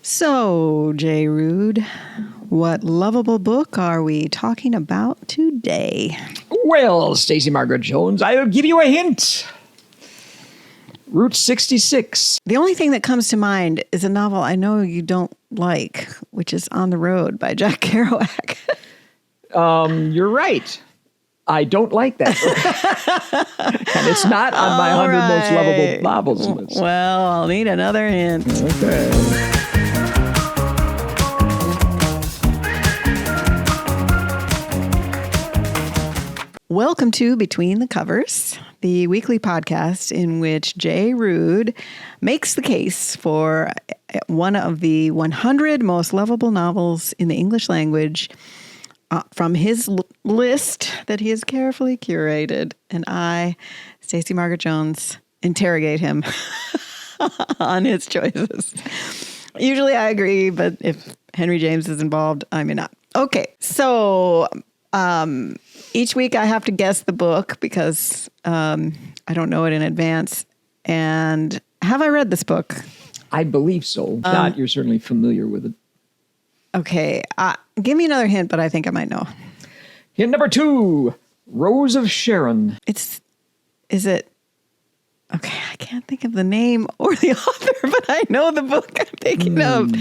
So, J. Ruud, what lovable book are we talking about today? Well, Stacey Margaret Jones, I'll give you a hint. Route 66. The only thing that comes to mind is a novel I know you don't like, which is On the Road by Jack Kerouac. You're right. I don't like that book. And it's not on my 100 most lovable novels list. Well, I'll need another hint. Okay. Welcome to Between the Covers, the weekly podcast in which J. Ruud makes the case for one of the 100 most lovable novels in the English language from his list that he has carefully curated. And I, Stacey Margaret Jones, interrogate him on his choices. Usually I agree, but if Henry James is involved, I may not. Okay, so each week I have to guess the book because I don't know it in advance. And have I read this book? I believe so. If not, you're certainly familiar with it. Okay, give me another hint, but I think I might know. Hint number 2, Rose of Sharon. Is it? Okay, I can't think of the name or the author, but I know the book I'm thinking of.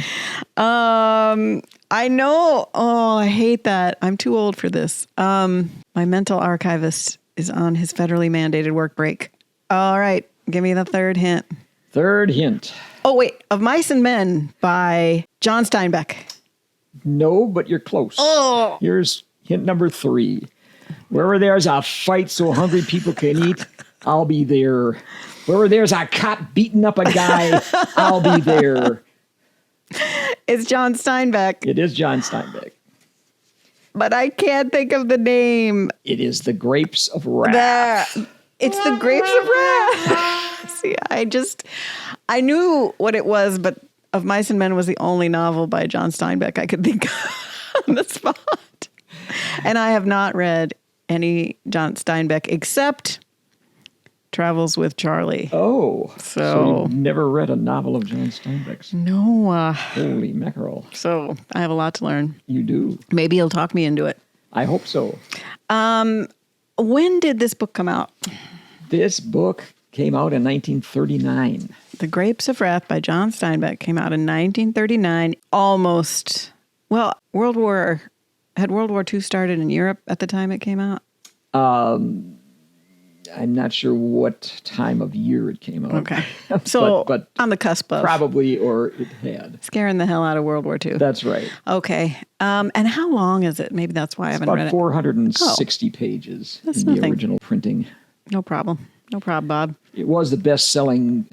I know. Oh, I hate that. I'm too old for this. My mental archivist is on his federally mandated work break. All right, give me the third hint. Third hint. Oh, wait. Of Mice and Men by John Steinbeck. No, but you're close. Oh. Here's hint number 3. Wherever there's a fight so hungry people can eat, I'll be there. Wherever there's a cop beating up a guy, I'll be there. It's John Steinbeck. It is John Steinbeck. But I can't think of the name. It is The Grapes of Wrath. It's The Grapes of Wrath. See, I knew what it was, but Of Mice and Men was the only novel by John Steinbeck I could think of on the spot. And I have not read any John Steinbeck except Travels with Charlie. Oh, so you've never read a novel of John Steinbeck's? No. Holy mackerel. So I have a lot to learn. You do. Maybe he'll talk me into it. I hope so. When did this book come out? This book came out in 1939. The Grapes of Wrath by John Steinbeck came out in 1939. Almost. Well, World War II started in Europe at the time it came out? I'm not sure what time of year it came out. Okay. So but on the cusp of. Probably, or it had. Scaring the hell out of World War II. That's right. Okay. And how long is it? Maybe that's why I haven't read it. About 460 pages in the original printing. No problem. No problem, Bob. It was the best-selling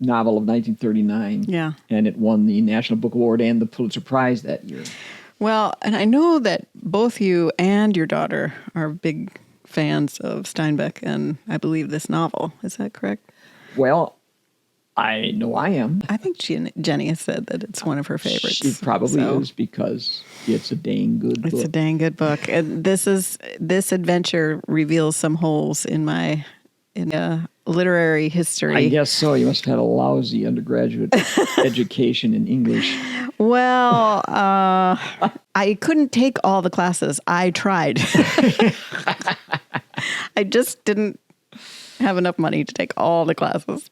novel of 1939. Yeah. And it won the National Book Award and the Pulitzer Prize that year. Well, and I know that both you and your daughter are big fans of Steinbeck and I believe this novel. Is that correct? Well, I know I am. I think Jenny has said that it's one of her favorites. She probably is because it's a dang good book. It's a dang good book. And this adventure reveals some holes in my literary history. I guess so. You must have had a lousy undergraduate education in English. Well, I couldn't take all the classes. I tried. I just didn't have enough money to take all the classes.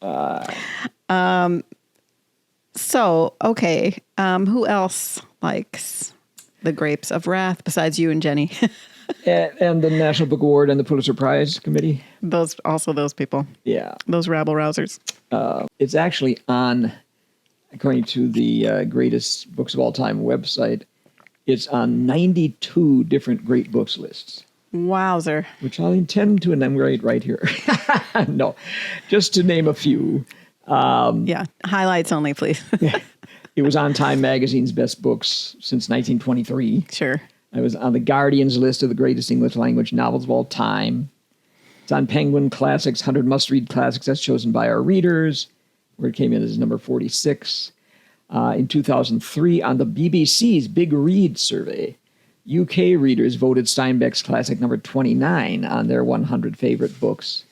So, okay. Who else likes The Grapes of Wrath besides you and Jenny? And the National Book Award and the Pulitzer Prize Committee. Those people. Yeah. Those rabble-rousers. It's actually on, according to the Greatest Books of All Time website, it's on 92 different great books lists. Wowzer. Which I'll intend to enumerate right here. No, just to name a few. Yeah, highlights only, please. It was on Time Magazine's best books since 1923. Sure. I was on the Guardian's list of the greatest English language novels of all time. It's on Penguin Classics, 100 must-read classics as chosen by our readers, where it came in as number 46. In 2003, on the BBC's Big Read survey, UK readers voted Steinbeck's classic number 29 on their 100 favorite books.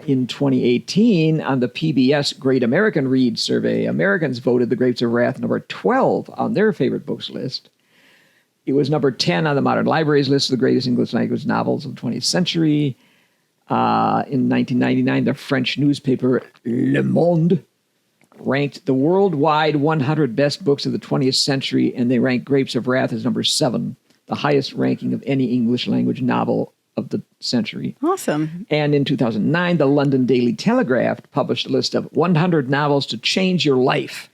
In 2018, on the PBS Great American Read Survey, Americans voted The Grapes of Wrath number 12 on their favorite books list. It was number 10 on the Modern Libraries list of the greatest English language novels of the 20th century. In 1999, the French newspaper Le Monde ranked the worldwide 100 best books of the 20th century, and they ranked Grapes of Wrath as number 7, the highest ranking of any English language novel of the century. Awesome. And in 2009, the London Daily Telegraph published a list of 100 novels to change your life,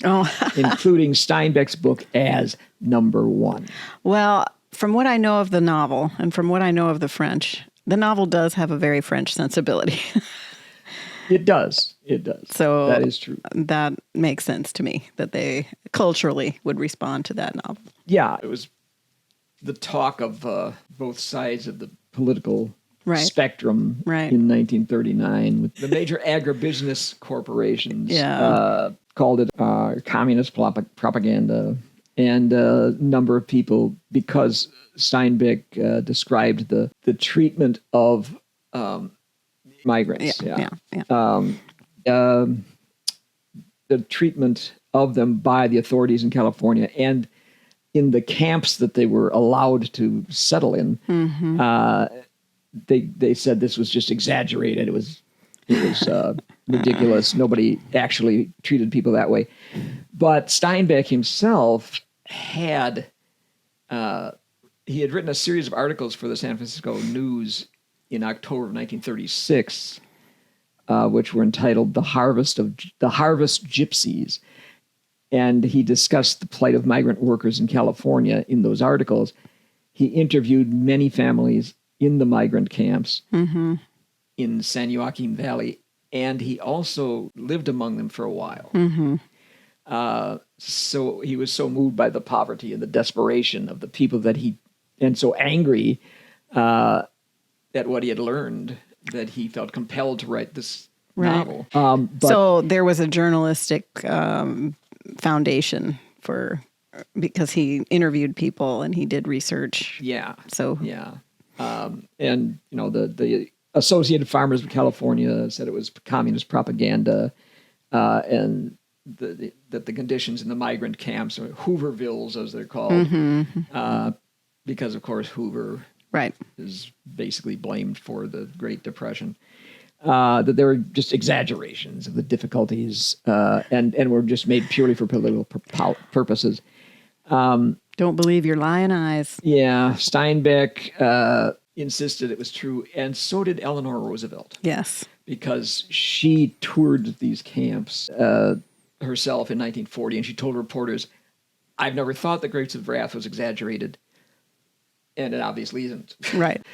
including Steinbeck's book as number 1. Well, from what I know of the novel and from what I know of the French, the novel does have a very French sensibility. It does. It does. So that is true. That makes sense to me that they culturally would respond to that novel. Yeah, it was the talk of both sides of the political spectrum in 1939 with the major agribusiness corporations called it communist propaganda, and a number of people, because Steinbeck described the treatment of migrants. The treatment of them by the authorities in California and in the camps that they were allowed to settle in. They said this was just exaggerated. It was ridiculous. Nobody actually treated people that way. But Steinbeck himself had written a series of articles for the San Francisco News in October of 1936, which were entitled "The Harvest Gypsies," and he discussed the plight of migrant workers in California in those articles. He interviewed many families in the migrant camps in San Joaquin Valley, and he also lived among them for a while. So he was so moved by the poverty and the desperation of the people and so angry at what he had learned that he felt compelled to write this novel. So there was a journalistic foundation because he interviewed people and he did research. And the Associated Farmers of California said it was communist propaganda, and that the conditions in the migrant camps, or Hoovervilles as they're called, because of course Hoover is basically blamed for the Great Depression, that there were just exaggerations of the difficulties, and were just made purely for political purposes. Don't believe your lying eyes. Yeah, Steinbeck insisted it was true, and so did Eleanor Roosevelt. Yes. Because she toured these camps herself in 1940, and she told reporters, "I've never thought the Grapes of Wrath was exaggerated," and it obviously isn't. Right.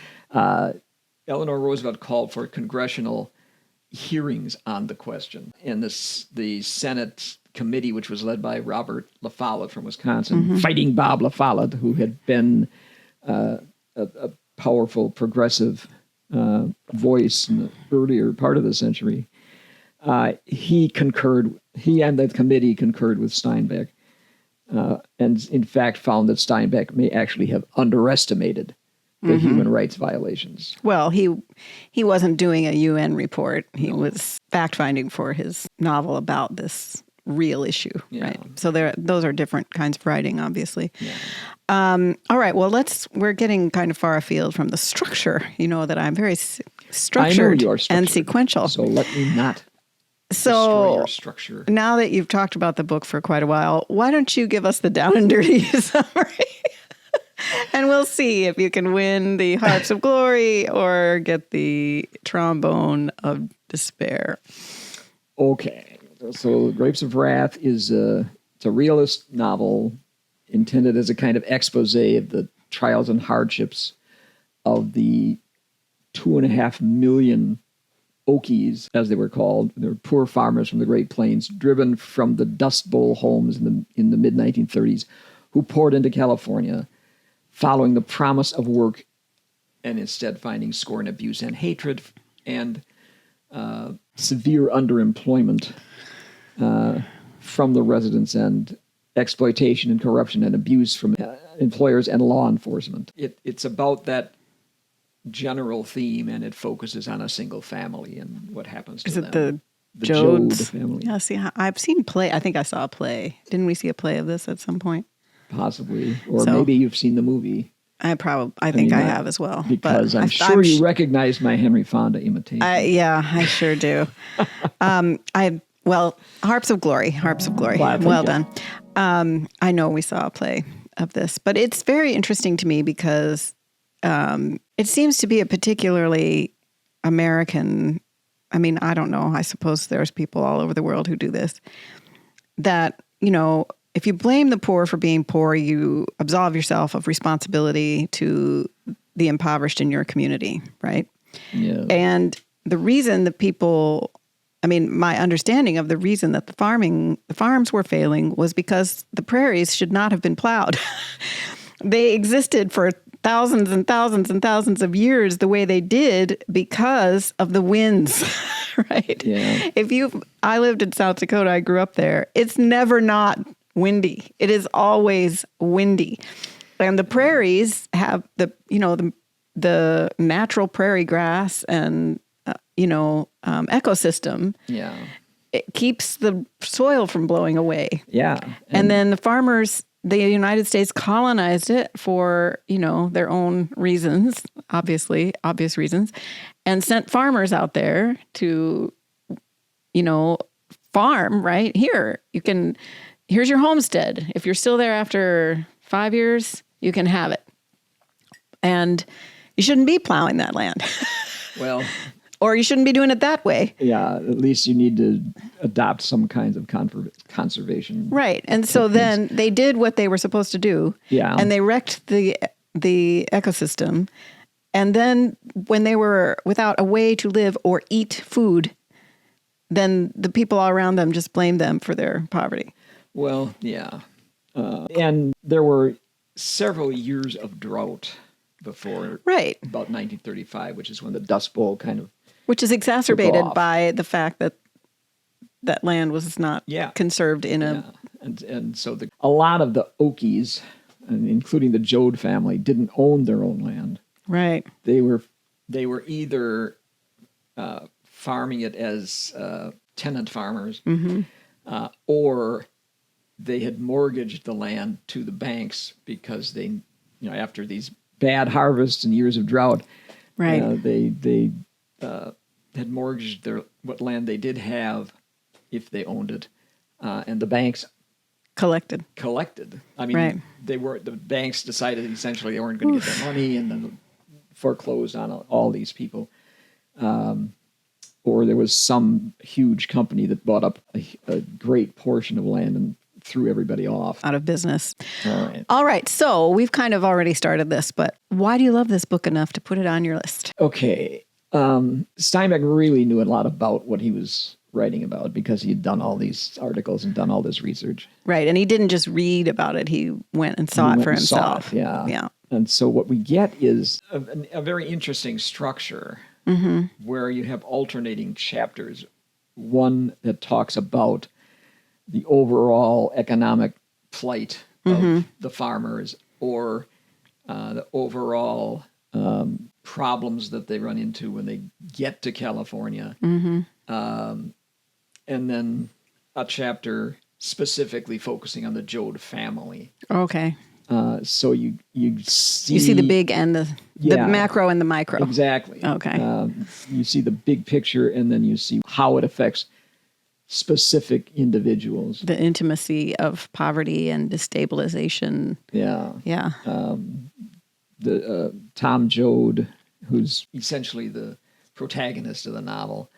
Eleanor Roosevelt called for congressional hearings on the question, and the Senate committee, which was led by Robert La Follette from Wisconsin, Fighting Bob La Follette, who had been a powerful progressive voice in the earlier part of the century. He and the committee concurred with Steinbeck, and in fact found that Steinbeck may actually have underestimated the human rights violations. Well, he wasn't doing a UN report. He was fact-finding for his novel about this real issue, right? So those are different kinds of writing, obviously. All right, well, we're getting kind of far afield from the structure. You know that I'm very structured and sequential. So let me not destroy your structure. Now that you've talked about the book for quite a while, why don't you give us the down and dirty summary? And we'll see if you can win the Harps of Glory or get the Trombone of Despair. Okay. So Grapes of Wrath it's a realist novel intended as a kind of expose of the trials and hardships of the 2.5 million Okies, as they were called. They were poor farmers from the Great Plains, driven from the Dust Bowl homes in the mid-1930s, who poured into California, following the promise of work and instead finding scorn, abuse, and hatred, and severe underemployment from the residents, and exploitation and corruption and abuse from employers and law enforcement. It's about that general theme, and it focuses on a single family and what happens to Is them. it the Joad family? Yeah, see, I've seen play. I think I saw a play. Didn't we see a play of this at some point? Possibly. Or So- maybe you've seen the movie. I think I have as well. Because but I'm sure you recognize my Henry Fonda imitation. I sure do. Harps of Glory. Well done. I know we saw a play of this, but it's very interesting to me because it seems to be a particularly American. I mean, I don't know. I suppose there's people all over the world who do this. That, if you blame the poor for being poor, you absolve yourself of responsibility to the impoverished in your community, right? Yeah. And the reason that my understanding of the reason that the farms were failing was because the prairies should not have been plowed. They existed for thousands and thousands and thousands of years the way they did because of the winds, right? Yeah. I lived in South Dakota, I grew up there. It's never not windy. It is always windy. And the prairies have the natural prairie grass and ecosystem. Yeah. It keeps the soil from blowing away. Yeah. And then the farmers, the United States colonized it for, their own reasons, obvious reasons, and sent farmers out there to, farm, right? Here's your homestead. If you're still there after 5 years, you can have it. And you shouldn't be plowing that land. Well, or you shouldn't be doing it that way. Yeah, at least you need to adopt some kinds of conservation. Right. And so then they did what they were supposed to do. Yeah. And they wrecked the ecosystem. And then when they were without a way to live or eat food, then the people all around them just blamed them for their poverty. Well, yeah. And there were several years of drought before about 1935, which is when the Dust Bowl kind of which is exacerbated by the fact that that land was not conserved in a... And so a lot of the Okies, including the Joad family, didn't own their own land. Right. They were either farming it as tenant farmers, or they had mortgaged the land to the banks because they, after these bad harvests and years of drought, they had mortgaged what land they did have if they owned it, and the banks collected. I mean, the banks decided essentially they weren't going to get their money, and then foreclosed on all these people. Or there was some huge company that bought up a great portion of land and threw everybody off. Out of business. All right. So we've kind of already started this, but why do you love this book enough to put it on your list? Okay. Steinbeck really knew a lot about what he was writing about because he had done all these articles and done all this research. Right. And he didn't just read about it. He went and saw it for himself. Yeah. And so what we get is a very interesting structure where you have alternating chapters. One that talks about the overall economic plight of the farmers, or the overall problems that they run into when they get to California. And then a chapter specifically focusing on the Joad family. Okay. So you see the big and the macro and the micro. Exactly. Okay. You see the big picture, and then you see how it affects specific individuals. The intimacy of poverty and destabilization. Yeah. The Tom Joad, who's essentially the protagonist of the novel,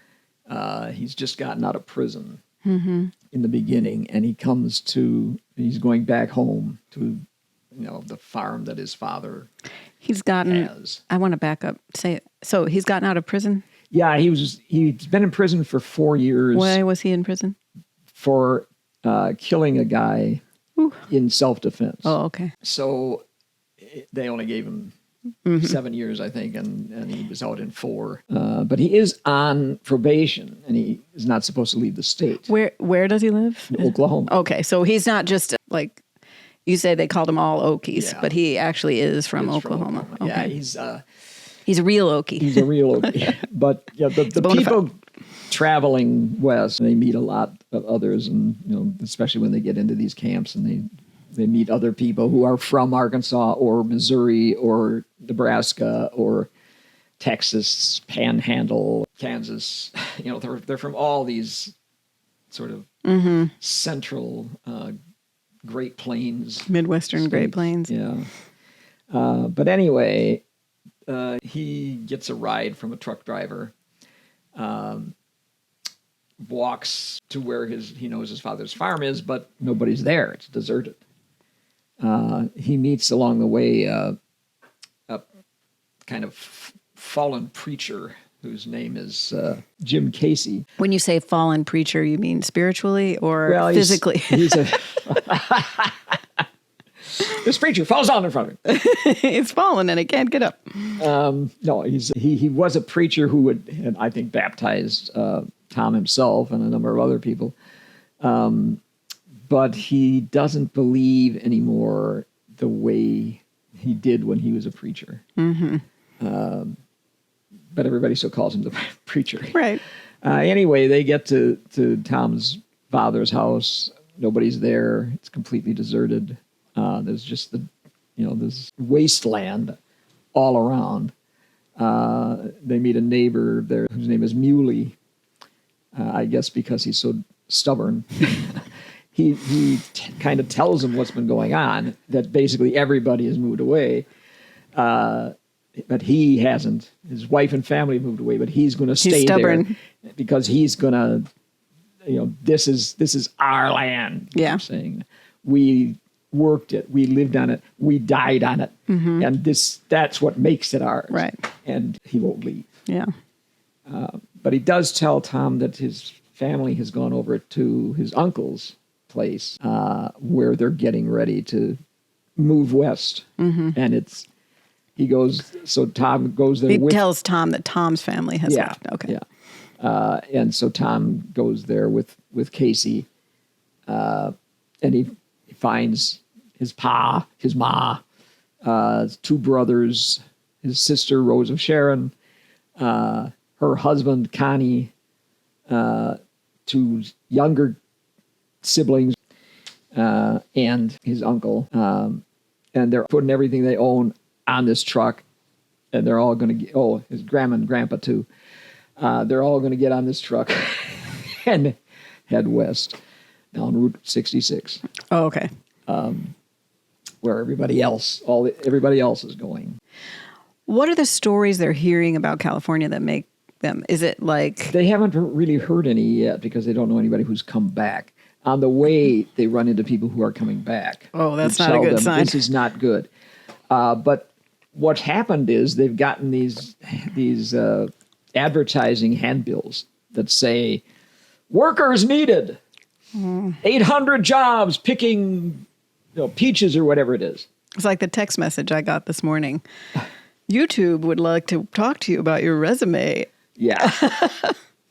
he's just gotten out of prison in the beginning, and he's going back home to the farm that his father has. I want to back up. So he's gotten out of prison? Yeah, he's been in prison for 4 years. Why was he in prison? For killing a guy in self-defense. Oh, okay. So they only gave him 7 years, I think, and he was out in 4. But he is on probation, and he is not supposed to leave the state. Where does he live? In Oklahoma. Okay, so he's not just like... You say they called him all Okies, but he actually is from Oklahoma. Okay. Yeah, He's a real Okie. He's a real Okie. But yeah, the people traveling west, they meet a lot of others, and especially when they get into these camps and they meet other people who are from Arkansas or Missouri or Nebraska or Texas, Panhandle, Kansas. They're from all these sort of central Great Plains. Midwestern states. Great Plains. Yeah. But anyway, he gets a ride from a truck driver, walks to where he knows his father's farm is, but nobody's there. It's deserted. He meets along the way a kind of fallen preacher whose name is Jim Casey. When you say fallen preacher, you mean spiritually or physically? This preacher falls down in front of him. It's fallen and it can't get up. No, he was a preacher who had, I think, baptized Tom himself and a number of other people. But he doesn't believe anymore the way he did when he was a preacher. Mm-hmm. But everybody still calls him the preacher. Right. Anyway, they get to Tom's father's house. Nobody's there. It's completely deserted. There's just this wasteland all around. They meet a neighbor there whose name is Muley. I guess because he's so stubborn. He kind of tells them what's been going on, that basically everybody has moved away. But he hasn't. His wife and family moved away, but he's going to stay there because he's going to, this is our land. Yeah. I'm saying we worked it, we lived on it, we died on it, and that's what makes it ours. Right. And he won't leave. Yeah. But he does tell Tom that his family has gone over to his uncle's place, where they're getting ready to move west, and he goes. So Tom goes there. He tells Tom that Tom's family has left. Okay. Yeah. And so Tom goes there with Casey, and he finds his pa, his ma, two brothers, his sister Rose of Sharon, her husband Connie, two younger siblings, and his uncle, and they're putting everything they own on this truck, and they're all going to his grandma and grandpa too. They're all going to get on this truck and head west down Route 66. Oh, okay. Where everybody else is going. What are the stories they're hearing about California that make them? Is it like they haven't really heard any yet because they don't know anybody who's come back. On the way, they run into people who are coming back. Oh, that's not a good sign. This is not good. But what happened is they've gotten these advertising handbills that say, workers needed, 800 jobs picking peaches or whatever it is. It's like the text message I got this morning. YouTube would like to talk to you about your resume. Yeah.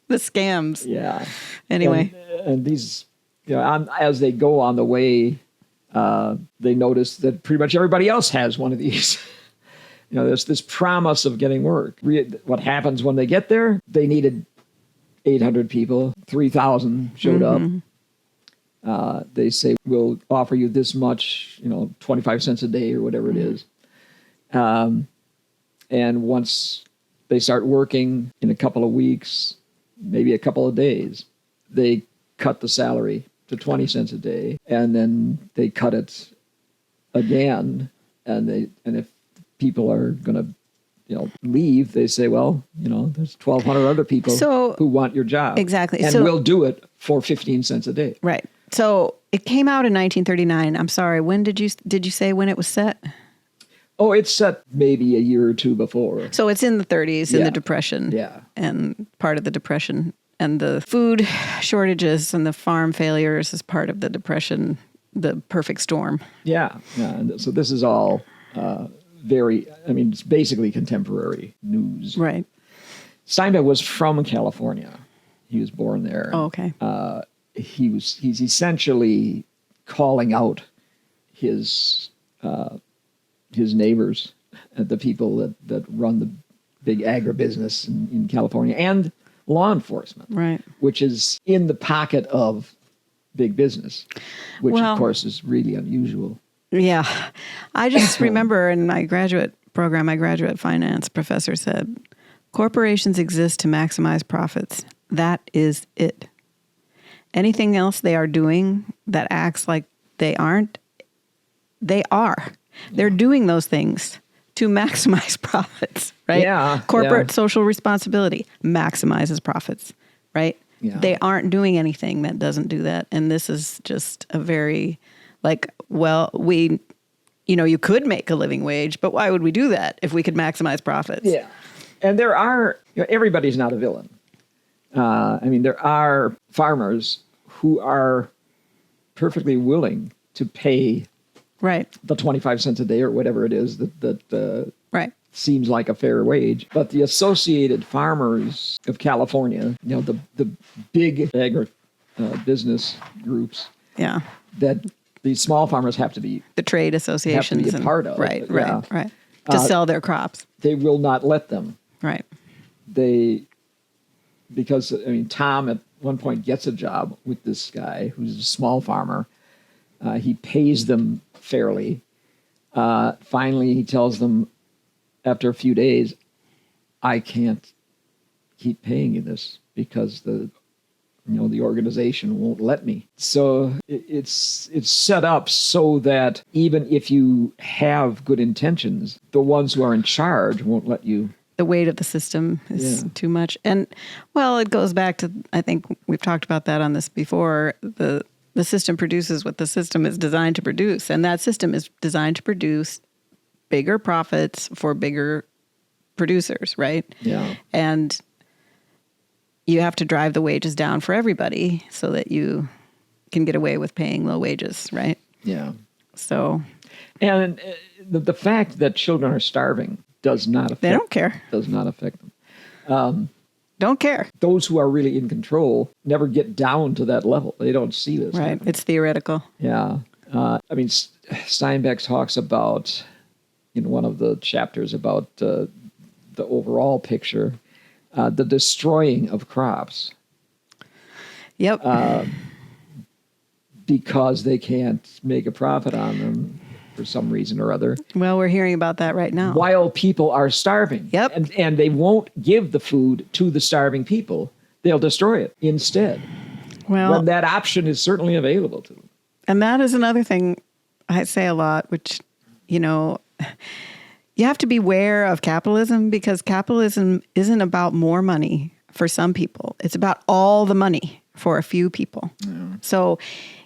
The scams. Yeah. Anyway. And these, as they go on the way, they notice that pretty much everybody else has one of these. There's this promise of getting work. What happens when they get there? They needed 800 people. 3,000 showed up. They say, we'll offer you this much, 25 cents a day or whatever it is. And once they start working in a couple of weeks, maybe a couple of days, they cut the salary to 20 cents a day. And then they cut it again. And if people are going to leave, they say, well, there's 1,200 other people who want your job. Exactly. And we'll do it for 15 cents a day. Right. So it came out in 1939. I'm sorry. When did you say when it was set? Oh, it's set maybe a year or two before. So it's in the 30s, in the Depression. Yeah. And part of the Depression. And the food shortages and the farm failures is part of the Depression, the perfect storm. Yeah. And so this is all it's basically contemporary news. Right. Steinbeck was from California. He was born there. Oh, okay. He's essentially calling out his neighbors, the people that run big agribusiness in California, and law enforcement, Right. which is in the pocket of big business, which Well, of course is really unusual. Yeah. I just remember in my graduate program, my graduate finance professor said, corporations exist to maximize profits. That is it. Anything else they are doing that acts like they aren't, they are. They're doing those things to maximize profits, right? Yeah. Corporate social responsibility maximizes profits, right? Yeah. They aren't doing anything that doesn't do that. And this is just a very, like, well, you could make a living wage, but why would we do that if we could maximize profits? Yeah. And there are, everybody's not a villain. There are farmers who are perfectly willing to pay Right. the 25 cents a day or whatever it is that Right. seems like a fair wage. But the Associated Farmers of California, the big business groups Yeah. that these small farmers have to be The trade associations. a part of. Right, Yeah. right. To sell their crops. They will not let them. Right. Because Tom at one point gets a job with this guy who's a small farmer. He pays them fairly. Finally, he tells them after a few days, I can't keep paying you this because the organization won't let me. So it's set up so that even if you have good intentions, the ones who are in charge won't let you. The weight of the system is too much. And, well, it goes back to, I think we've talked about that on this before, the system produces what the system is designed to produce. And that system is designed to produce bigger profits for bigger producers, right? Yeah. And you have to drive the wages down for everybody so that you can get away with paying low wages, right? Yeah. So. And the fact that children are starving does not affect. They don't care. Does not affect them. Don't care. Those who are really in control never get down to that level. They don't see this. Right. happening. It's theoretical. Yeah. Steinbeck talks about, in one of the chapters about the overall picture, the destroying of crops. Yep. Because they can't make a profit on them for some reason or other. Well, we're hearing about that right now. While people are starving. Yep. And they won't give the food to the starving people. They'll destroy it instead. Well, when that option is certainly available to them. And that is another thing I say a lot, which, you have to beware of capitalism because capitalism isn't about more money for some people. It's about all the money for a few people. Yeah. So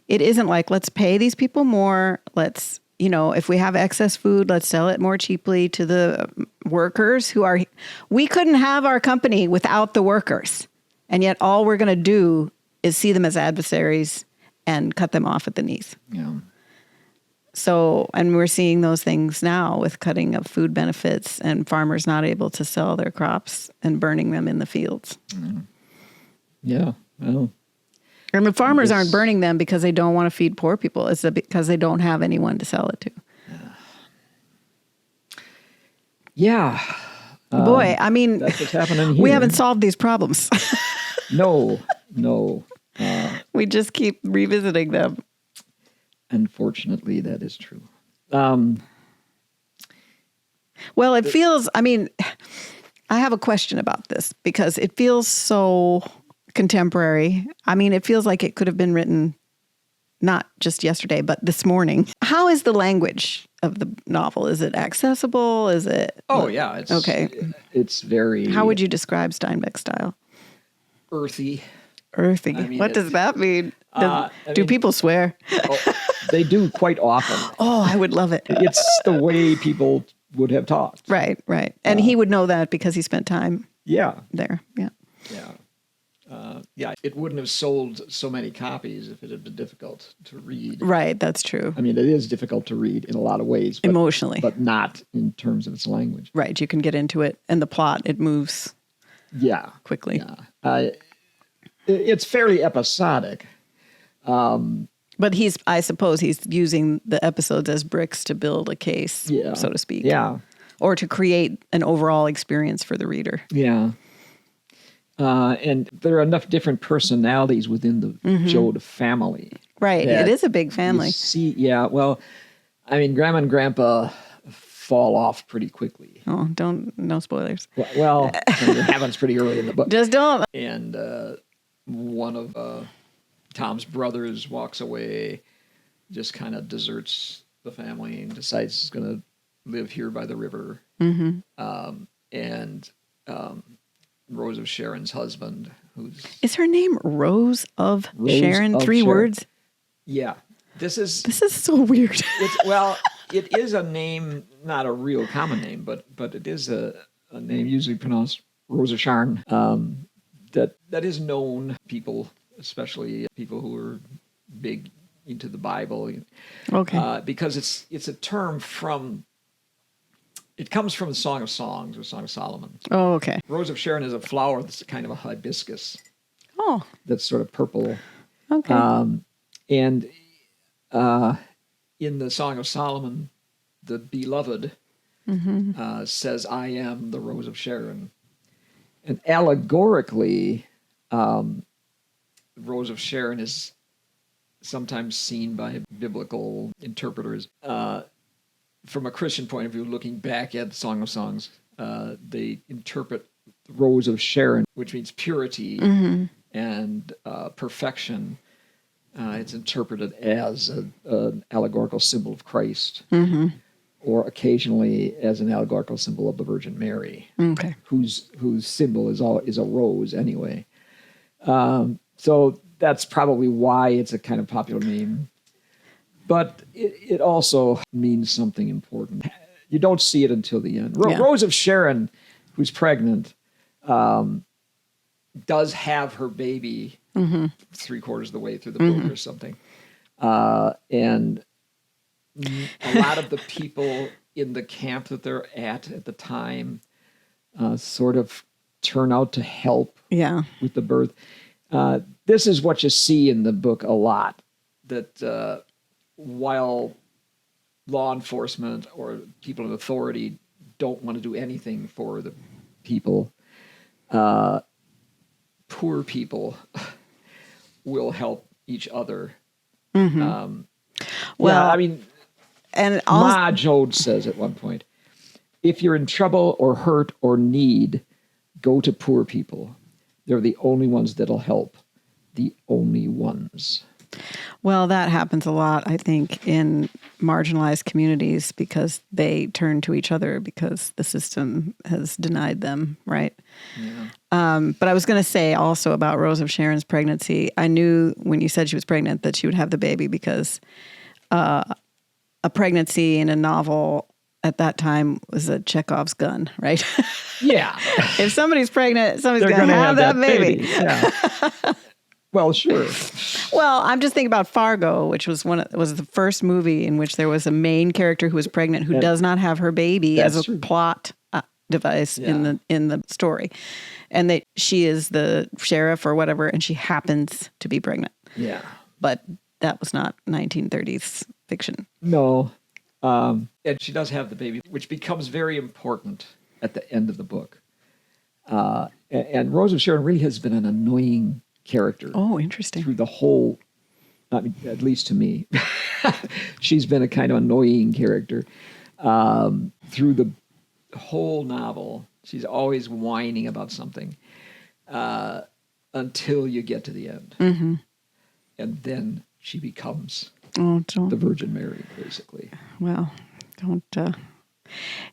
it isn't like, let's pay these people more. Let's, if we have excess food, let's sell it more cheaply to the workers we couldn't have our company without the workers. And yet all we're going to do is see them as adversaries and cut them off at the knees. Yeah. So, and we're seeing those things now with cutting of food benefits and farmers not able to sell their crops and burning them in the fields. Mm. Yeah. Well, and the farmers aren't burning them because they don't want to feed poor people. It's because they don't have anyone to sell it to. Yeah. Boy, that's what's happening here. We haven't solved these problems. No. We just keep revisiting them. Unfortunately, that is true. Well, it feels, I have a question about this because it feels so contemporary. It feels like it could have been written not just yesterday, but this morning. How is the language of the novel? Is it accessible? Is it? Oh, yeah. Okay. It's very... How would you describe Steinbeck's style? Earthy. Earthy. What does that mean? Do people swear? They do quite often. Oh, I would love it. It's the way people would have talked. Right. And he would know that because he spent time there. Yeah. It wouldn't have sold so many copies if it had been difficult to read. Right, that's true. It is difficult to read in a lot of ways. But, emotionally. But not in terms of its language. Right, you can get into it. And the plot, it moves quickly. Yeah. It's fairly episodic. But I suppose he's using the episodes as bricks to build a case, so to speak. Yeah. or to create an overall experience for the reader. Yeah. And there are enough different personalities within the Joad family. Right. that It is a big family. you see, yeah. Well, I mean, Grandma and Grandpa fall off pretty quickly. Oh, no spoilers. Well, it happens pretty early in the book. Just don't. And one of Tom's brothers walks away, just kind of deserts the family and decides he's going to live here by the river. And Rose of Sharon's husband, Is her name Rose of Sharon? of 3 Sharon. words? Yeah. This is so weird. it is a name, not a real common name, but it is a name usually pronounced Rose of Sharon, that is known people, especially people who are big into the Bible. Okay. Because it's a term it comes from the Song of Songs or Song of Solomon. Oh, okay. Rose of Sharon is a flower that's kind of a hibiscus. Oh. That's sort of purple. Okay. And in the Song of Solomon, the beloved says, "I am the Rose of Sharon." And allegorically, Rose of Sharon is sometimes seen by biblical interpreters. From a Christian point of view, looking back at the Song of Songs, they interpret Rose of Sharon, which means purity and perfection. It's interpreted as an allegorical symbol of Christ, or occasionally as an allegorical symbol of the Virgin Mary, whose symbol is a rose anyway. So that's probably why it's a kind of popular name. But it also means something important. You don't see it until the end. Rose of Sharon, who's pregnant, does have her baby 3/4 of the way through the book or something. And a lot of the people in the camp that they're at the time sort of turn out to help with the birth. This is what you see in the book a lot, that while law enforcement or people in authority don't want to do anything for the people, poor people will help each other. Well, I mean, and Ma Joad says at one point, "If you're in trouble or hurt or need, go to poor people. They're the only ones that'll help. The only ones." Well, that happens a lot, I think, in marginalized communities because they turn to each other because the system has denied them, right? Yeah. But I was going to say also about Rose of Sharon's pregnancy. I knew when you said she was pregnant that she would have the baby because a pregnancy in a novel at that time was a Chekhov's gun, right? Yeah. If somebody's pregnant, somebody's going to have that baby. Yeah. Well, sure. Well, I'm just thinking about Fargo, which was was the first movie in which there was a main character who was pregnant who does not have her baby as a plot device in the story, and that she is the sheriff or whatever, and she happens to be pregnant. Yeah, but that was not 1930s fiction. No, and she does have the baby, which becomes very important at the end of the book. And Rose of Sharon really has been an annoying character. Oh, interesting. Through the whole, I mean, at least to me, she's been a kind of annoying character through the whole novel. She's always whining about something until you get to the end. And then she becomes the Virgin Mary, basically. Well, don't...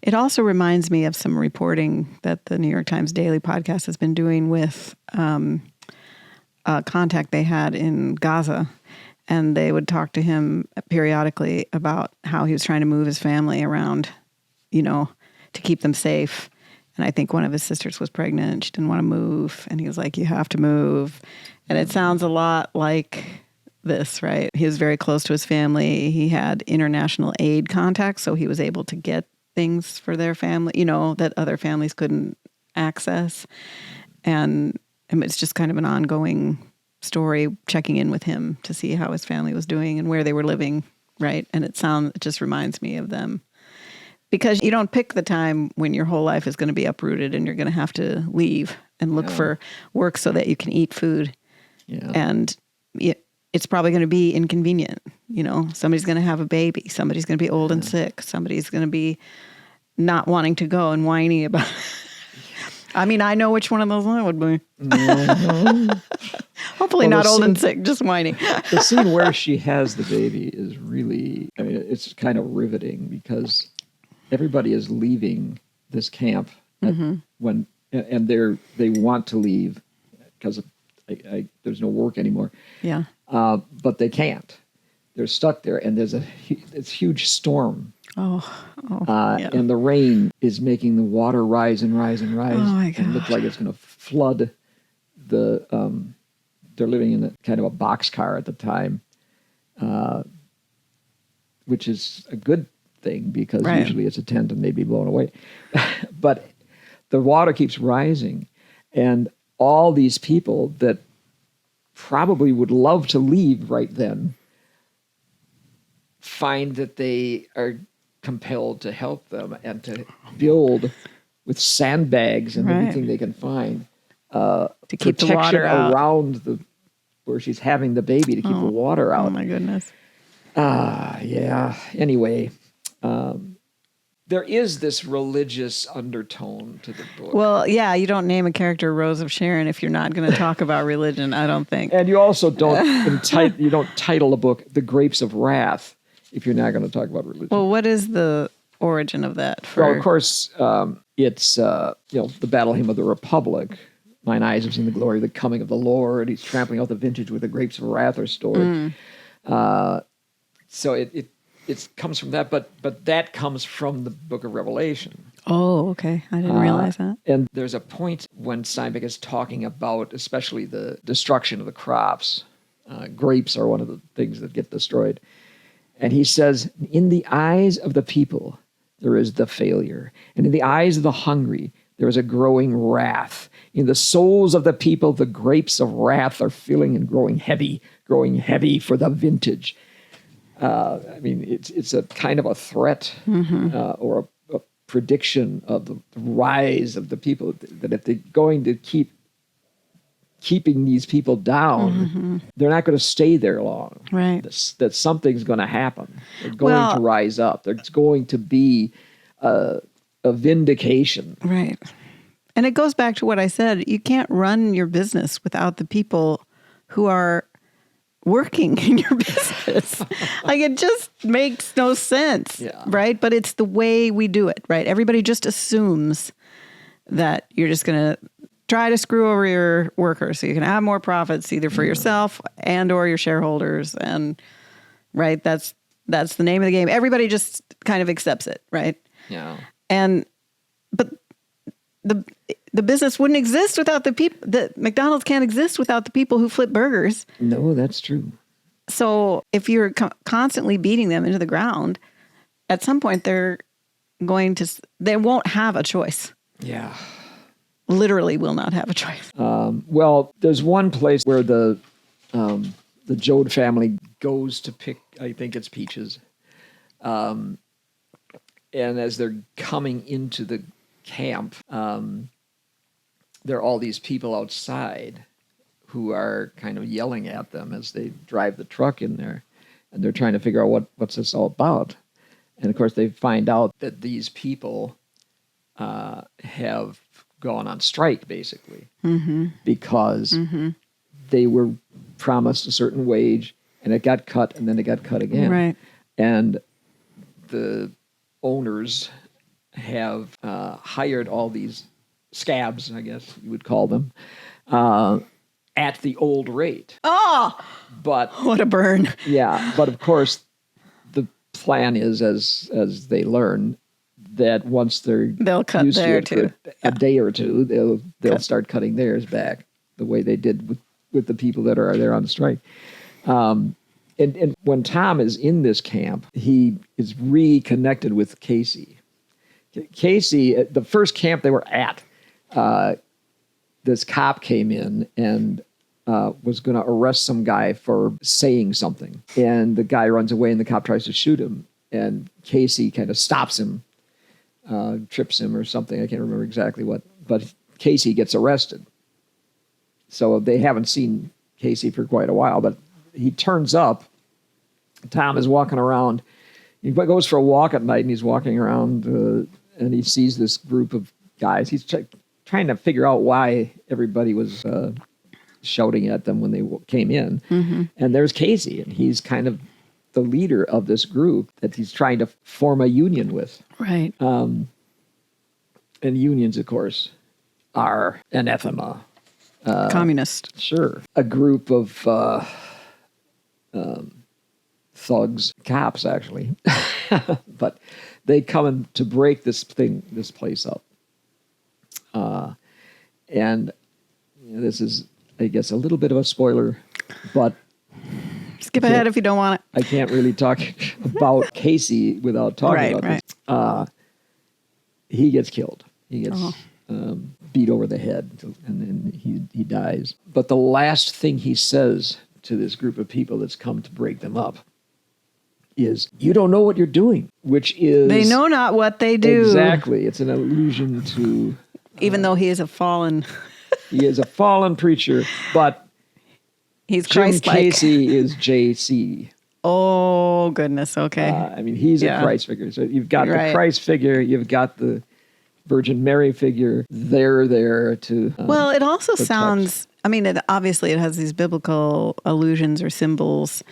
It also reminds me of some reporting that the New York Times Daily podcast has been doing with contact they had in Gaza, and they would talk to him periodically about how he was trying to move his family around, to keep them safe. And I think one of his sisters was pregnant. She didn't want to move. And he was like, you have to move. And it sounds a lot like this, right? He was very close to his family. He had international aid contacts, so he was able to get things for their family, that other families couldn't access. And it's just kind of an ongoing story, checking in with him to see how his family was doing and where they were living, right? And it just reminds me of them Because you don't pick the time when your whole life is going to be uprooted and you're going to have to leave and look for work so that you can eat food. Yeah. And it's probably going to be inconvenient. You know, somebody's going to have a baby. Somebody's going to be old and sick. Somebody's going to be not wanting to go and whiny about it. I mean, I know which one of those I would be. Hopefully not old and sick, just whiny. The scene where she has the baby is really, I mean, it's kind of riveting because everybody is leaving this camp and they want to leave because there's no work anymore. Yeah. But they can't. They're stuck there, and there's this huge storm. And the rain is making the water rise and rise and rise. Oh my God. And it looks like it's going to flood the. They're living in a kind of a boxcar at the time, which is a good thing because usually it's a tent and they'd be blown away. But the water keeps rising, and all these people that probably would love to leave right then find that they are compelled to help them and to build with sandbags and everything they can find to keep the water around where she's having the baby to keep the water out. Oh my goodness. Yeah. Anyway, there is this religious undertone to the book. Well, yeah, you don't name a character Rose of Sharon if you're not going to talk about religion, I don't think. And you also don't title a book "The Grapes of Wrath" if you're not going to talk about religion. Well, what is the origin of that? Well, of course, it's the battle hymn of the Republic. Mine eyes have seen the glory of the coming of the Lord. He's trampling out the vintage with the grapes of wrath are stored. So it comes from that, but that comes from the Book of Revelation. Oh, okay. I didn't realize that. And there's a point when Steinbeck is talking about, especially the destruction of the crops. Grapes are one of the things that get destroyed. And he says, in the eyes of the people, there is the failure. And in the eyes of the hungry, there is a growing wrath. In the souls of the people, the grapes of wrath are filling and growing heavy for the vintage. I mean, it's a kind of a threat or a prediction of the rise of the people, that if they're going to keep keeping these people down, they're not going to stay there long. Right. That something's going to happen. They're going to rise up. There's going to be a vindication. Right. And it goes back to what I said. You can't run your business without the people who are working in your business. Like, it just makes no sense, right? But it's the way we do it, right? Everybody just assumes that you're just going to try to screw over your workers so you can have more profits either for yourself and or your shareholders. And right, that's the name of the game. Everybody just kind of accepts it, right? Yeah. But the business wouldn't exist without the people. The McDonald's can't exist without the people who flip burgers. No, that's true. So if you're constantly beating them into the ground, at some point they won't have a choice. Yeah. Literally will not have a choice. Well, there's one place where the Joad family goes to pick, I think it's peaches. And as they're coming into the camp, there are all these people outside who are kind of yelling at them as they drive the truck in there. And they're trying to figure out what's this all about. And of course, they find out that these people have gone on strike, basically, because they were promised a certain wage, and it got cut, and then it got cut again. Right. And the owners have hired all these scabs, I guess you would call them, at the old rate. Oh, but what a burn! Yeah, but of course, the plan is, as they learn, that once they'll cut used there to it for a day or two, they'll start cutting theirs back the way they did with the people that are there on strike. And when Tom is in this camp, he is reconnected with Casey. Casey, at the first camp they were at, this cop came in and was going to arrest some guy for saying something. And the guy runs away and the cop tries to shoot him. And Casey kind of stops him trips him or something. I can't remember exactly what. But Casey gets arrested. So they haven't seen Casey for quite a while, but he turns up. Tom is walking around. He goes for a walk at night, and he's walking around, and he sees this group of guys. He's trying to figure out why everybody was shouting at them when they came in. Mm-hmm. And there's Casey, and he's kind of the leader of this group that he's trying to form a union with. Right. And unions, of course, are anathema. Communist. Sure. A group of thugs, cops, actually. But they come in to break this place up. And this is, I guess, a little bit of a spoiler, but skip ahead if you don't want it. I can't really talk about Casey without talking about this. He gets killed. He gets beat over the head, and then he dies. But the last thing he says to this group of people that's come to break them up is, "You don't know what you're doing," which is... They know not what they do. Exactly. It's an allusion to... Even though he is a fallen... He is a fallen preacher, but he's Jim Christ-like. Casey is JC. Oh, goodness. Okay. I mean, he's a Christ figure. So you've got the Christ figure, you've got the Virgin Mary figure. They're there to well, it also protect. sounds... I mean, obviously it has these biblical allusions or symbols,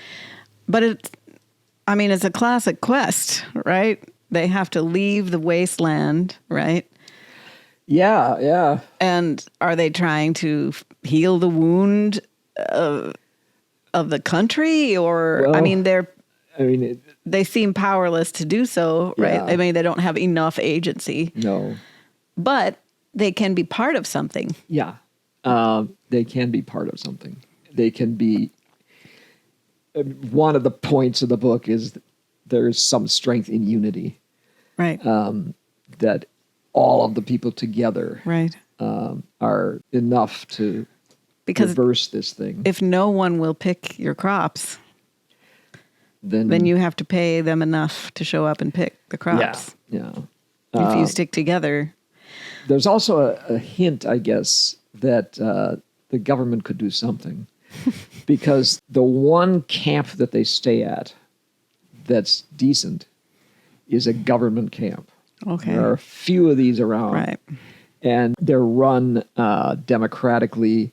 but it's a classic quest, right? They have to leave the wasteland, right? Yeah, yeah. And are they trying to heal the wound of the country? Or, well, they seem powerless to do so, right? Yeah. I mean, they don't have enough agency. No. But they can be part of something. Yeah. They can be part of something. They can be... One of the points of the book is there's some strength in unity. Right. That all of the people together right. Are enough to reverse this thing. If no one will pick your crops, then you have to pay them enough to show up and pick the crops. Yeah. If you stick together. There's also a hint, I guess, that the government could do something. Because the one camp that they stay at that's decent is a government camp. Okay. There are a few of these around. Right. And they're run democratically.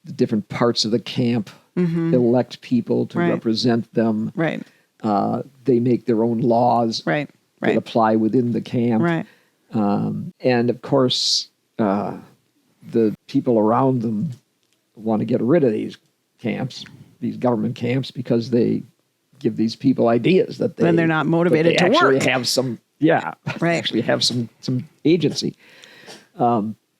The different parts of the camp elect people to represent them. Right. They make their own laws that apply within the camp. Right. And of course, the people around them want to get rid of these camps, these government camps, because they give these people ideas that then they're not motivated to actually work. have some, actually have some agency.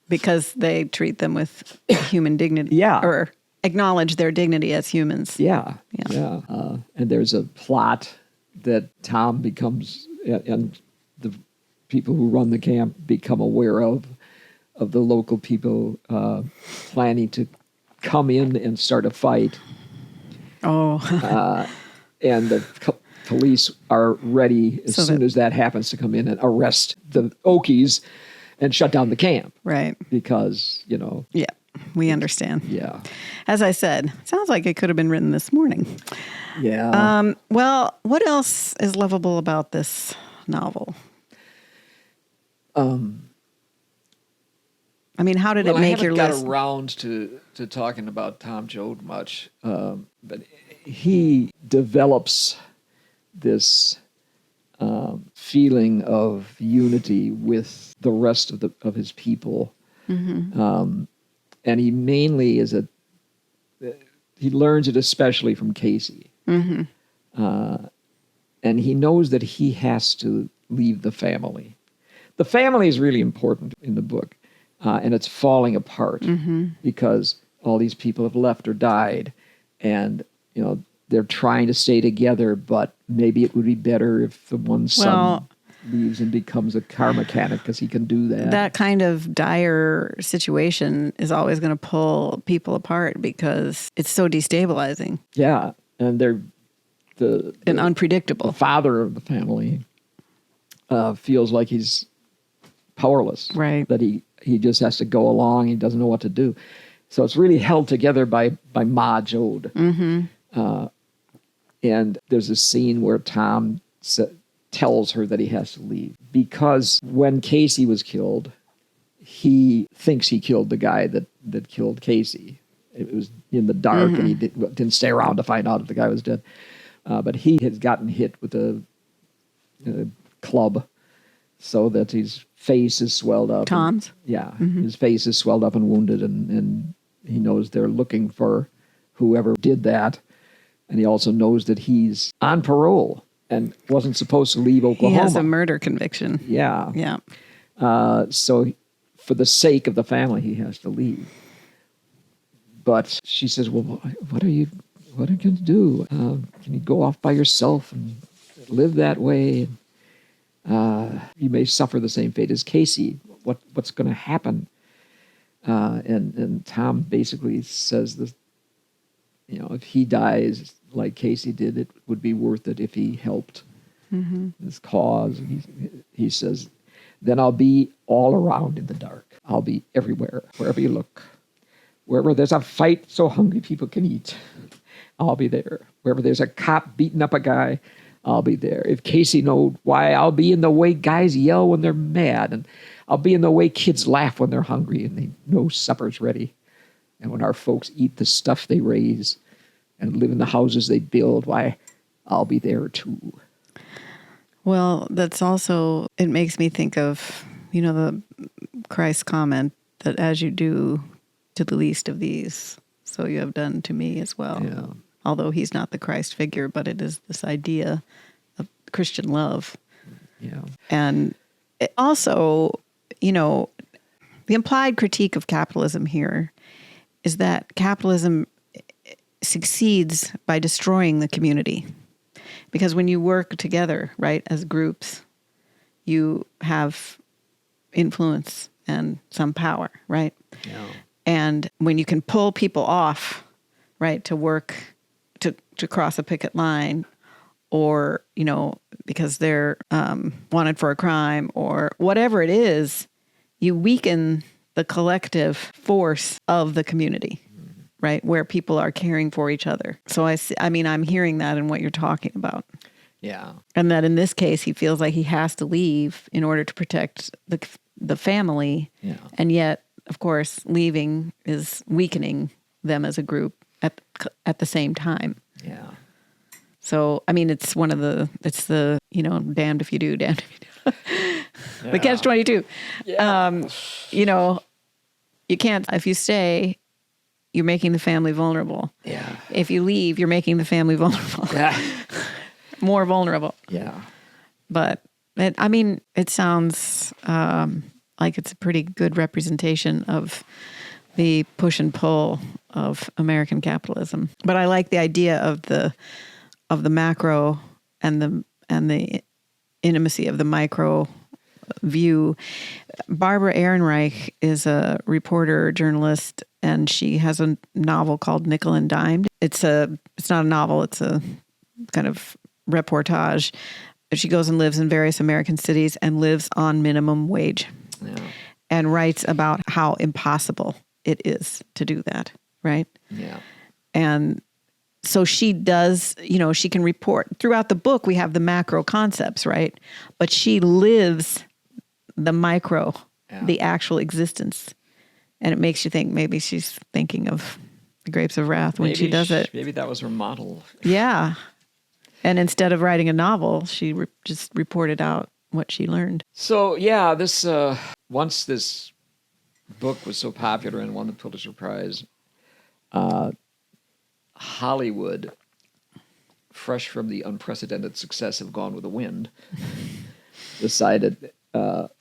Because they treat them with human dignity. Or acknowledge their dignity as humans. Yeah. And there's a plot that Tom becomes, and the people who run the camp become aware of the local people planning to come in and start a fight. Oh. And the police are ready as soon as that happens to come in and arrest the Okies and shut down the camp. Right. Because, Yeah, we understand. Yeah. As I said, it sounds like it could have been written this morning. Yeah. Well, what else is lovable about this novel? How did it make your list? I haven't got around to talking about Tom Joad much, but he develops this feeling of unity with the rest of his people, and he mainly he learns it especially from Casey, and he knows that he has to leave the family. The family is really important in the book. And it's falling apart because all these people have left or died, and they're trying to stay together. But maybe it would be better if the one son leaves and becomes a car mechanic because he can do that. That kind of dire situation is always going to pull people apart because it's so destabilizing. Yeah, and they're and unpredictable. The father of the family feels like he's powerless. Right. That he just has to go along. He doesn't know what to do. So it's really held together by Ma Jode. And there's a scene where Tom tells her that he has to leave because when Casey was killed, he thinks he killed the guy that killed Casey. It was in the dark, and he didn't stay around to find out if the guy was dead. But he had gotten hit with a club so that his face is swelled up. Tom's? His face is swelled up and wounded, and he knows they're looking for whoever did that. And he also knows that he's on parole and wasn't supposed to leave Oklahoma. He has a murder conviction. Yeah. Yeah. So for the sake of the family, he has to leave. But she says, well, what are you going to do? Can you go off by yourself and live that way? You may suffer the same fate as Casey. What's going to happen? And Tom basically says this, if he dies like Casey did, it would be worth it if he helped his cause. He says, then I'll be all around in the dark. I'll be everywhere, wherever you look. Wherever there's a fight so hungry people can eat, I'll be there. Wherever there's a cop beating up a guy, I'll be there. If Casey knows why, I'll be in the way guys yell when they're mad, and I'll be in the way kids laugh when they're hungry and they know supper's ready. And when our folks eat the stuff they raise and live in the houses they build, why, I'll be there too. Well, that's also, it makes me think of, the Christ comment that as you do to the least of these, so you have done to me as well. Yeah. Although he's not the Christ figure, but it is this idea of Christian love. Yeah. And it also, the implied critique of capitalism here is that capitalism succeeds by destroying the community. Because when you work together, right, as groups, you have influence and some power, right? Yeah. And when you can pull people off, right, to work, to cross a picket line, or, because they're wanted for a crime or whatever it is, you weaken the collective force of the community, right, where people are caring for each other. So I'm hearing that in what you're talking about. Yeah. And that in this case, he feels like he has to leave in order to protect the family. Yeah. And yet, of course, leaving is weakening them as a group at the same time. Yeah. So, it's the damned if you do, damned if you do. The catch-22. Yeah. You can't, if you stay, you're making the family vulnerable. Yeah. If you leave, you're making the family vulnerable. Yeah. More vulnerable. Yeah. But, it sounds like it's a pretty good representation of the push and pull of American capitalism. But I like the idea of the macro and the intimacy of the micro view. Barbara Ehrenreich is a reporter, journalist, and she has a novel called Nickel and Dimed. It's not a novel, it's a kind of reportage. She goes and lives in various American cities and lives on minimum wage. Yeah. And writes about how impossible it is to do that, right? Yeah. And so she does, she can report. Throughout the book, we have the macro concepts, right? But she lives the micro, the actual existence. And it makes you think maybe she's thinking of the Grapes of Wrath when she does it. Maybe that was her model. Yeah. And instead of writing a novel, she just reported out what she learned. So, yeah, this once this book was so popular and won the Pulitzer Prize, Hollywood, fresh from the unprecedented success of Gone with the Wind, decided,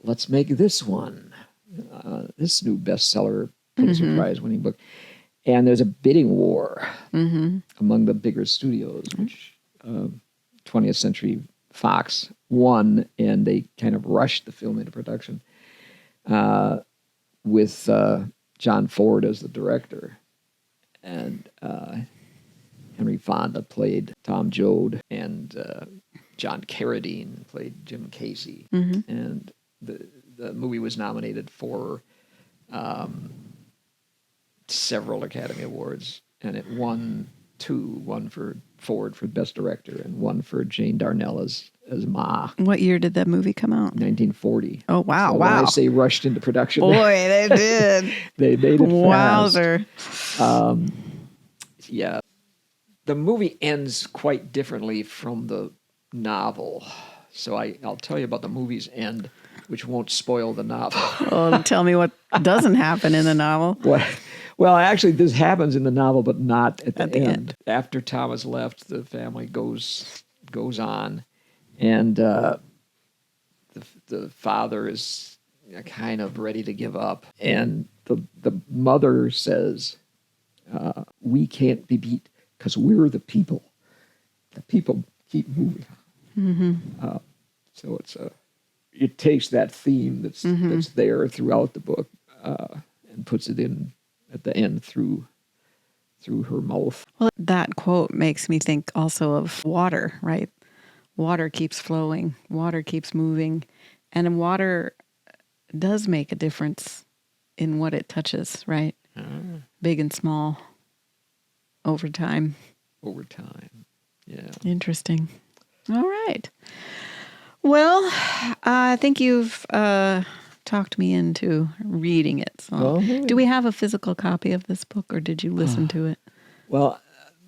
let's make this one, this new bestseller, Pulitzer Prize-winning book. And there's a bidding war among the bigger studios, which 20th Century Fox won, and they kind of rushed the film into production with John Ford as the director. And Henry Fonda played Tom Joad, and John Carradine played Jim Casey. And the the movie was nominated for several Academy Awards, and it won two, one for Ford for Best Director and one for Jane Darnell as Ma. What year did that movie come out? 1940. Oh, wow, so wow. When I say rushed into production. Boy, they did. They made it fast. Wowzer. Yeah. The movie ends quite differently from the novel. So I'll tell you about the movie's end, which won't spoil the novel. Well, tell me what doesn't happen in the novel. Well, actually, this happens in the novel, but not at the end. After Thomas left, the family goes on, and the father is kind of ready to give up, and the mother says, "We can't be beat because we're the people. The people keep moving." Mm-hmm. So it takes that theme that's there throughout the book and puts it in at the end through her mouth. Well, that quote makes me think also of water, right? Water keeps flowing, water keeps moving, and water does make a difference in what it touches, right? Big and small, over time. Yeah. Interesting. All right. Well, I think you've talked me into reading it. So, do we have a physical copy of this book, or did you listen to it? Well,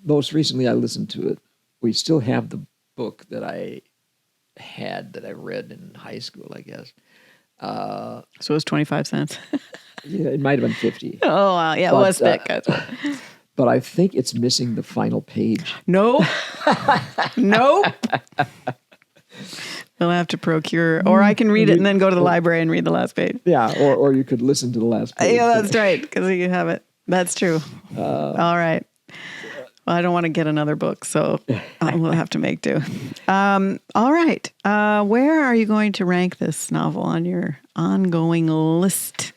most recently I listened to it. We still have the book that I read in high school, I guess. So it was 25 cents. Yeah, it might have been 50. Oh, wow. Yeah, it was thick. But I think it's missing the final page. Nope. Nope. We'll have to procure, or I can read it and then go to the library and read the last page. Yeah, or you could listen to the last page. Yeah, that's right, because you have it. That's true. All right. Well, I don't want to get another book, so we'll have to make do. All right. Where are you going to rank this novel on your ongoing list?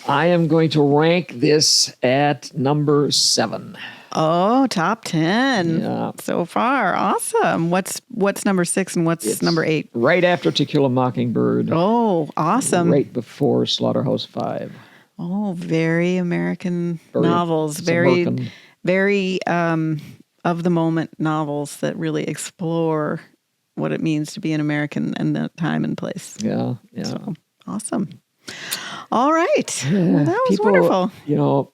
I am going to rank this at number 7. Oh, top 10 yeah. So far. Awesome. What's number 6 and what's number 8? Right after To Kill a Mockingbird. Oh, awesome. Right before Slaughterhouse-Five. Oh, very American novels. Very of the moment novels that really explore what it means to be an American in that time and place. Yeah. So, awesome. All right. Well, that was wonderful. You know,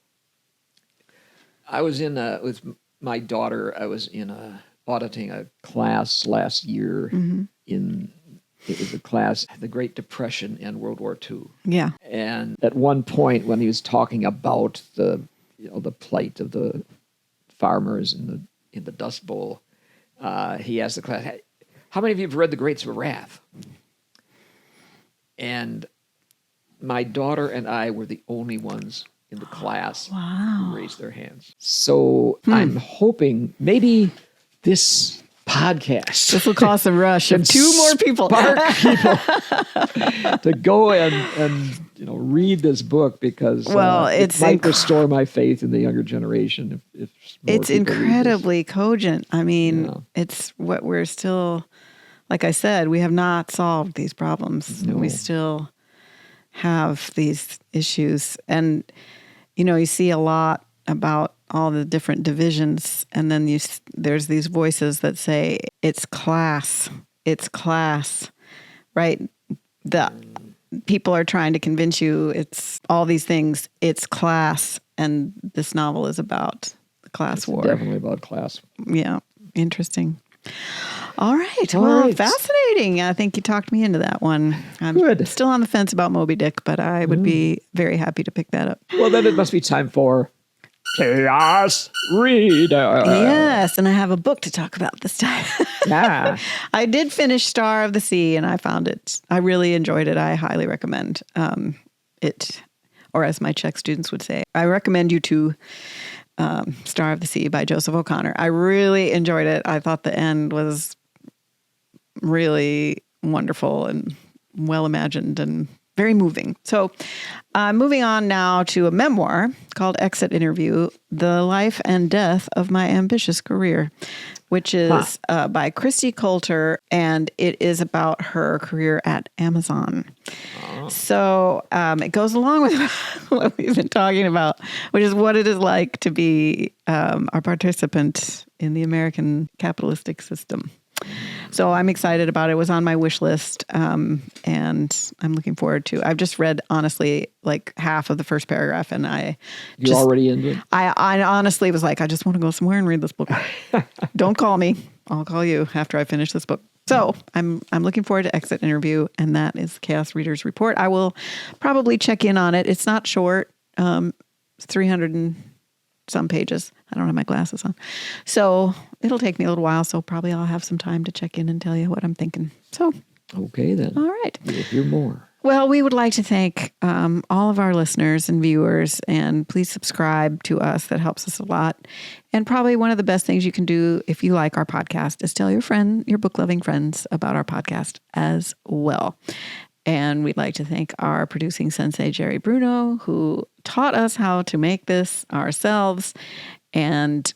I was with my daughter, I was auditing a class last year it was a class, the Great Depression and World War II. Yeah. And at one point when he was talking about the plight of the farmers in the Dust Bowl, he asked the class, "Hey, how many of you have read The Grapes of Wrath?" And my daughter and I were the only ones in the class who raised their hands. So I'm hoping maybe this podcast will cause a rush of 2 more people. Spark people to go and read this book, because it might restore my faith in the younger generation. If it's incredibly cogent. I mean, it's what we're still, like I said, we have not solved these problems. No. We still have these issues. And, you see a lot about all the different divisions. And then there's these voices that say, it's class, right? The people are trying to convince you it's all these things. It's class. And this novel is about the class war. Definitely about class. Yeah. Interesting. All right. Fascinating. I think you talked me into that one. I'm still on the fence about Moby Dick, but I would be very happy to pick that up. Well, then it must be time for Chaos Reader. Yes, and I have a book to talk about this time. Yeah. I did finish Star of the Sea, and I really enjoyed it. I highly recommend it, or as my Czech students would say, I recommend you to Star of the Sea by Joseph O'Connor. I really enjoyed it. I thought the end was really wonderful and well imagined and very moving. So moving on now to a memoir called Exit Interview, The Life and Death of My Ambitious Career, which is by Christy Coulter, and it is about her career at Amazon. So it goes along with what we've been talking about, which is what it is like to be a participant in the American capitalistic system. So I'm excited about it. It was on my wish list, and I'm looking forward to. I've just read, honestly, like half of the first paragraph, and You're already into it? I honestly was like, I just want to go somewhere and read this book. Don't call me. I'll call you after I finish this book. So I'm looking forward to Exit Interview, and that is Chaos Readers Report. I will probably check in on it. It's not short. 300 and some pages. I don't have my glasses on. So it'll take me a little while. So probably I'll have some time to check in and tell you what I'm thinking. So. Okay, then. All right. We'll hear more. Well, we would like to thank all of our listeners and viewers, and please subscribe to us. That helps us a lot. And probably one of the best things you can do if you like our podcast is tell your book-loving friends about our podcast as well. And we'd like to thank our producing sensei, Jerry Bruno, who taught us how to make this ourselves. And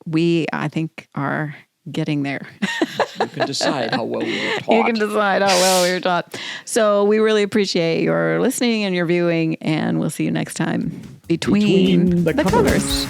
we, I think, are getting there. You can decide how well we were taught. You can decide how well we were taught. So we really appreciate your listening and your viewing, and we'll see you next time between the covers.